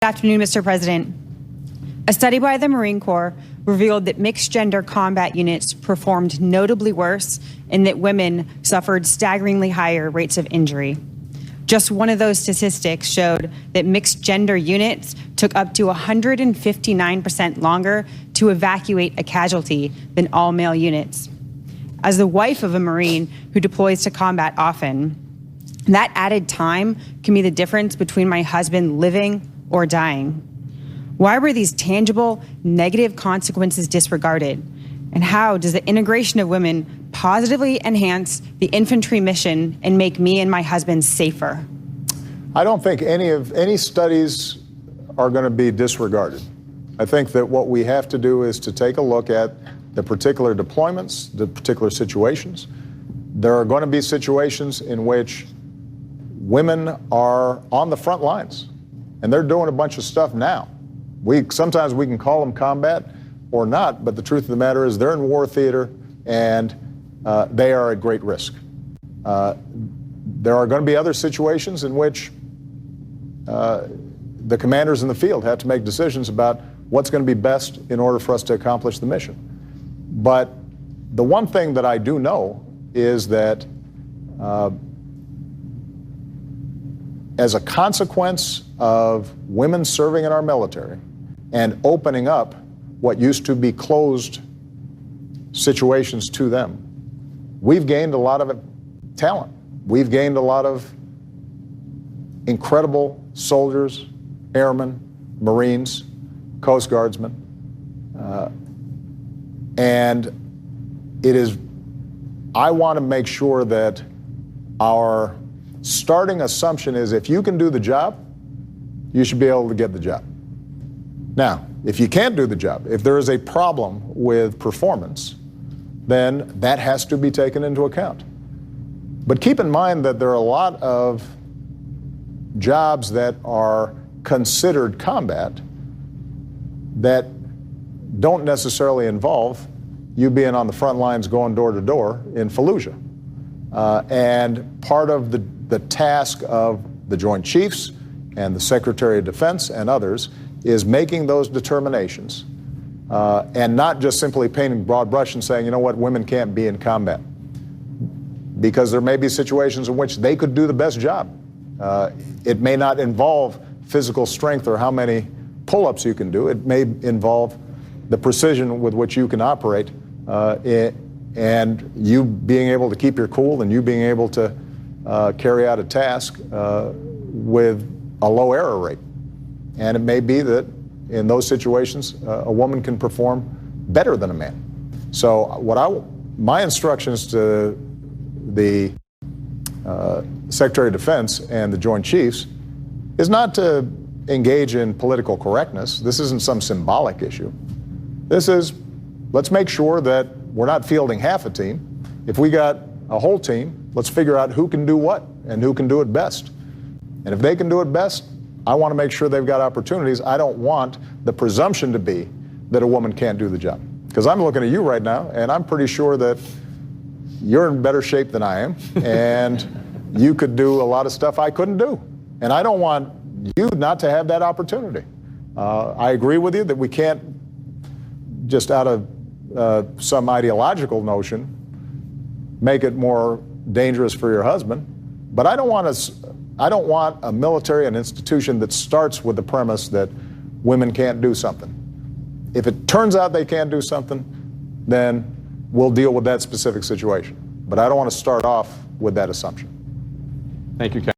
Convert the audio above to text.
Good afternoon, Mr. President. A study by the Marine Corps revealed that mixed-gender combat units performed notably worse and that women suffered staggeringly higher rates of injury. Just one of those statistics showed that mixed-gender units took up to 159% longer to evacuate a casualty than all-male units. As the wife of a Marine who deploys to combat often, that added time can be the difference between my husband living or dying. Why were these tangible, negative consequences disregarded? And how does the integration of women positively enhance the infantry mission and make me and my husband safer? I don't think any studies are going to be disregarded. I think that what we have to do is to take a look at the particular deployments, the particular situations. There are going to be situations in which women are on the front lines, and they're doing a bunch of stuff now. Sometimes we can call them combat or not, but the truth of the matter is they're in war theater and they are at great risk. There are going to be other situations in which the commanders in the field have to make decisions about what's going to be best in order for us to accomplish the mission. But the one thing that I do know is that as a consequence of women serving in our military and opening up what used to be closed situations to them, we've gained a lot of talent. We've gained a lot of incredible soldiers, airmen, Marines, Coast Guardsmen. And I want to make sure that our starting assumption is if you can do the job, you should be able to get the job. Now, if you can't do the job, if there is a problem with performance, then that has to be taken into account. But keep in mind that there are a lot of jobs that are considered combat that don't necessarily involve you being on the front lines going door to door in Fallujah. And part of the task of the Joint Chiefs and the Secretary of Defense and others is making those determinations and not just simply painting broad brush and saying, you know what, women can't be in combat. Because there may be situations in which they could do the best job. It may not involve physical strength or how many pull-ups you can do. It may involve the precision with which you can operate and you being able to keep your cool and you being able to carry out a task with a low error rate. And it may be that in those situations, a woman can perform better than a man. So my instructions to the Secretary of Defense and the Joint Chiefs is not to engage in political correctness. This isn't some symbolic issue. This is, let's make sure that we're not fielding half a team. If we got a whole team, let's figure out who can do what and who can do it best. And if they can do it best, I want to make sure they've got opportunities. I don't want the presumption to be that a woman can't do the job. Because I'm looking at you right now, and I'm pretty sure that you're in better shape than I am, and you could do a lot of stuff I couldn't do. And I don't want you not to have that opportunity. I agree with you that we can't, just out of some ideological notion, make it more dangerous for your husband. But I don't want a military, an institution that starts with the premise that women can't do something. If it turns out they can't do something, then we'll deal with that specific situation. But I don't want to start off with that assumption. Thank you, Ken.